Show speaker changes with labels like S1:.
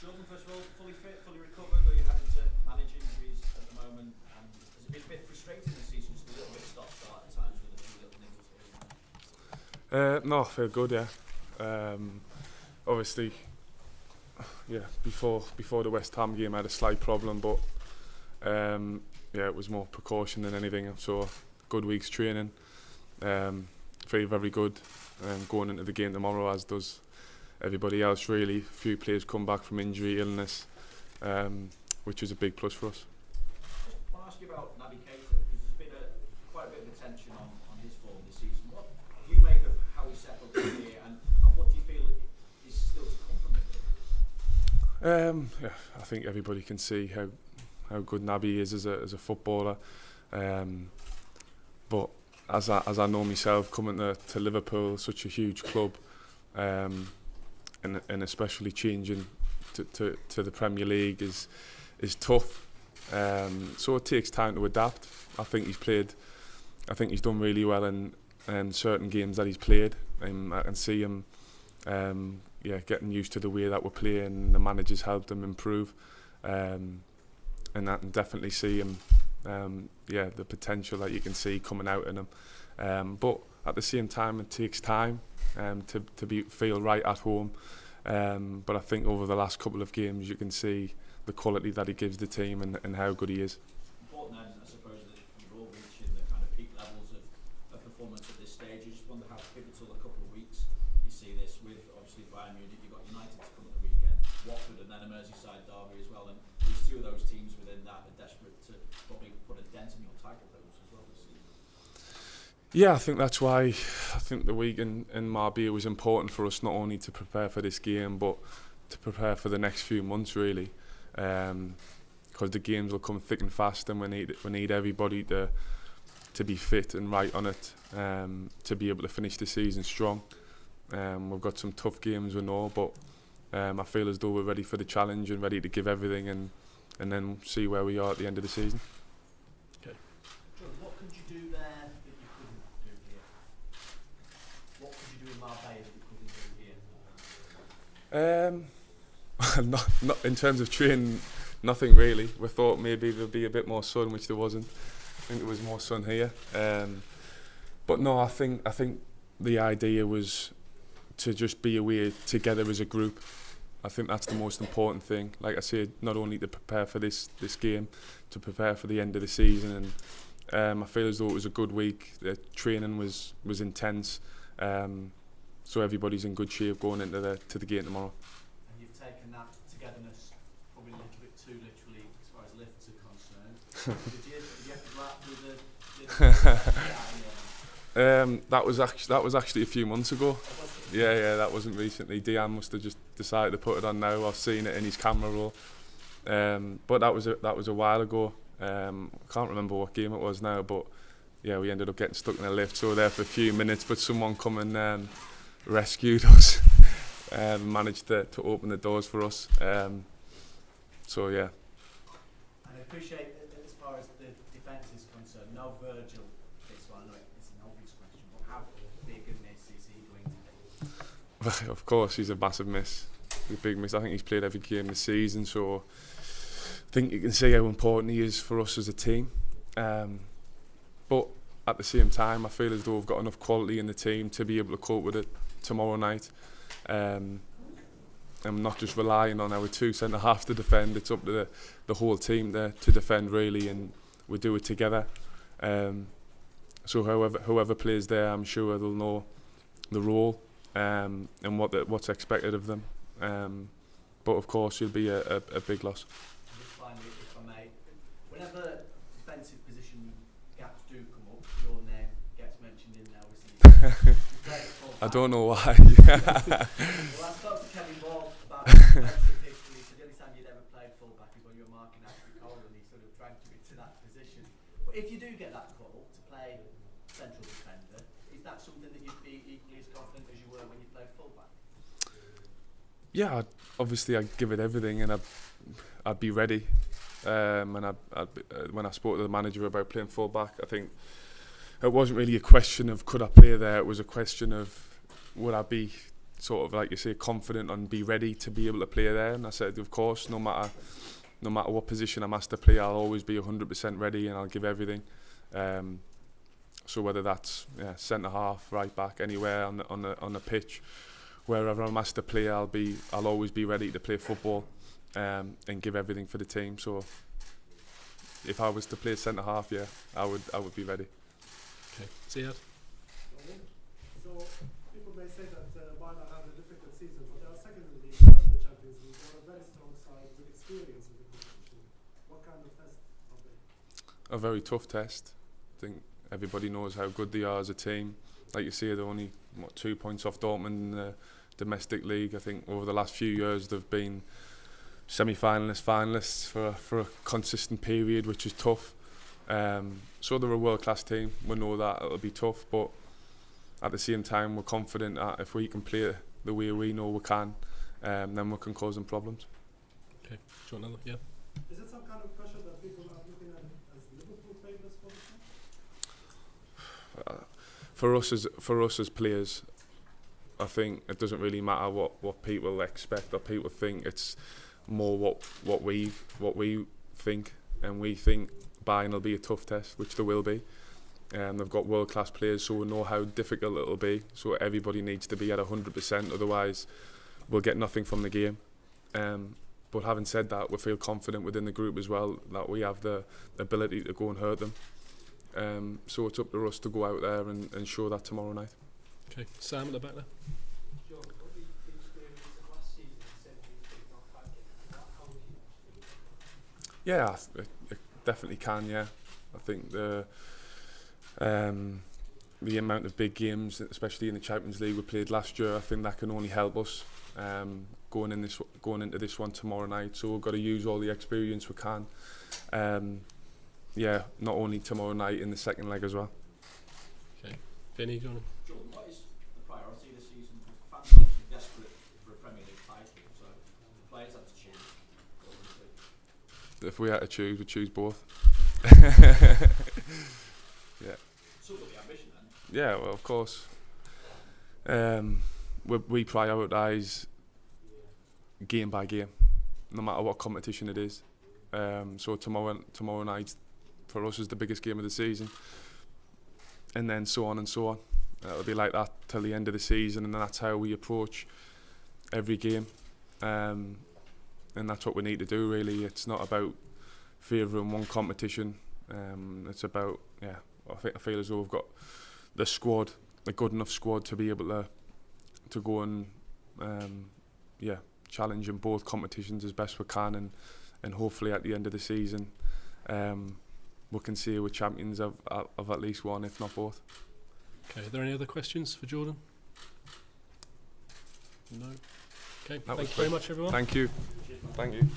S1: Jordan, first of all, fully fit, fully recovered, or are you having to manage injuries at the moment? And has it been a bit frustrating this season, just a little bit stop-start at times with a few little niggles here?
S2: No, I feel good, yeah. Obviously, yeah, before the West Ham game I had a slight problem, but yeah, it was more precaution than anything. So, good week's training, very good. Going into the game tomorrow, as does everybody else really. A few players come back from injury, illness, which is a big plus for us.
S1: I want to ask you about Naby Keita, because there's been quite a bit of attention on his form this season. What do you make of how he settled in here, and what do you feel is still to come from him?
S2: Yeah, I think everybody can see how good Naby is as a footballer. But as I know myself, coming to Liverpool, such a huge club, and especially changing to the Premier League is tough. So it takes time to adapt. I think he's done really well in certain games that he's played. I can see him getting used to the way that we're playing. The managers helped him improve, and I can definitely see him. The potential that you can see coming out in him, but at the same time it takes time to feel right at home, but I think over the last couple of games you can see the quality that he gives the team and how good he is.
S1: Important then, I suppose, that you're all reaching the kind of peak levels of performance at this stage. I just wonder how pivotal a couple of weeks you see this with. Obviously Bayern Munich, you've got United to come at the weekend, Watford, and then a Merseyside derby as well, and these two of those teams within that are desperate to probably put a dent in your title hopes as well this season.
S2: Yeah, I think that's why I think the week in Marbella was important for us, not only to prepare for this game but to prepare for the next few months really, because the games will come thick and fast, and we need everybody to be fit and right on it, to be able to finish the season strong. We've got some tough games, we know, but I feel as though we're ready for the challenge and ready to give everything, and then see where we are at the end of the season.
S1: Okay. John, what could you do there that you couldn't do here? What could you do in Marbella that you couldn't do here?
S2: Not in terms of training, nothing really. We thought maybe there'd be a bit more sun, which there wasn't. I think there was more sun here. But no, I think the idea was to just be away together as a group. I think that's the most important thing. Like I said, not only to prepare for this game, to prepare for the end of the season, and I feel as though it was a good week. The training was intense, so everybody's in good shape going into the game tomorrow.
S1: And you've taken that togetherness probably a little bit too literally as far as lifts are concerned. did you have to go out through the
S2: that was actually a few months ago. Yeah, that wasn't recently. Dejan must have just decided to put it on now. I've seen it in his camera roll. But that was a while ago. I can't remember what game it was now, but yeah, we ended up getting stuck in a lift, so we were there for a few minutes, but someone come and rescued us, managed to open the doors for us. So yeah.
S1: I appreciate that as far as the defence is concerned, no Virgil this one. I know it's an obvious question, but how big a miss is he going to be?
S2: Of course, he's a massive miss. A big miss. I think he's played every game this season, so I think you can see how important he is for us as a team. But at the same time, I feel as though we've got enough quality in the team to be able to cope with it tomorrow night. I'm not just relying on our two centre-halves to defend. It's up to the whole team to defend really, and we do it together. So whoever plays there, I'm sure they'll know the role and what's expected of them. But of course, it'll be a big loss.
S1: Just finally, if I may, whenever defensive position gaps do come up, your name gets mentioned in there. Obviously,
S2: I don't know why.
S1: Well, I spoke to Kevin Ball about defensive history. So the only time you'd ever played fullback is when you were marking Ashley Cole, and he sort of dragged you into that position. But if you do get that call to play central defender, is that something that you'd be equally as confident as you were when you played fullback?
S2: Yeah, obviously I'd give it everything, and I'd be ready. And when I spoke to the manager about playing fullback, I think it wasn't really a question of could I play there. It was a question of would I be sort of, like you say, confident and be ready to be able to play there. And I said, of course, no matter what position I'm asked to play, I'll always be 100% ready and I'll give everything. So whether that's centre half, right back, anywhere on the pitch, wherever I'm asked to play, I'll always be ready to play football and give everything for the team. So if I was to play centre half, I would be ready.
S3: Okay, Ziad.
S4: So people may say that Bayern had a difficult season, but they are second in the league, not in the Champions League. They are a very strong side with experience in the competition. What kind of test are they?
S2: A very tough test. I think everybody knows how good they are as a team. Like you say, they're only 2 points off Dortmund in the domestic league. I think over the last few years they've been semi-finalists, finalists for a consistent period, which is tough. So they're a world-class team. We know that it'll be tough, but at the same time we're confident that if we can play the way we know we can, then we can cause them problems.
S3: Okay, do you want another? Yeah.
S4: Is it some kind of pressure that people are looking at as Liverpool favourites for this one?
S2: For us as players, I think it doesn't really matter what people expect or people think. It's more what we think, and we think Bayern will be a tough test, which there will be. They've got world-class players, so we know how difficult it'll be. So everybody needs to be at 100%, otherwise we'll get nothing from the game. But having said that, we feel confident within the group as well that we have the ability to go and hurt them. So it's up to us to go out there and show that tomorrow night.
S3: Okay, Sam at the back there.
S5: John, what the experience of last season in 17 knock-out games, how would you actually
S2: It definitely can. Yeah, I think the amount of big games, especially in the Champions League we played last year, I think that can only help us going into this one tomorrow night. So we've got to use all the experience we can. Not only tomorrow night, in the second leg as well.
S3: Okay, Vinny, do you want to?
S1: Jordan, what is the priority this season? Fans are obviously desperate for a Premier League title, so the players have to choose.
S2: If we had to choose, we'd choose both.
S1: So got the ambition then.
S2: Yeah, well, of course. We prioritise game by game, no matter what competition it is. So tomorrow night for us is the biggest game of the season, and then so on and so on. It'll be like that till the end of the season, and that's how we approach every game. And that's what we need to do, really. It's not about favouring one competition. It's about, I feel as though we've got the squad, a good enough squad to be able to go and challenge in both competitions as best we can, and hopefully at the end of the season we can say we're champions of at least one, if not both.
S3: Okay, are there any other questions for Jordan? No. Okay, thank you very much, everyone.
S2: Thank you. Thank you.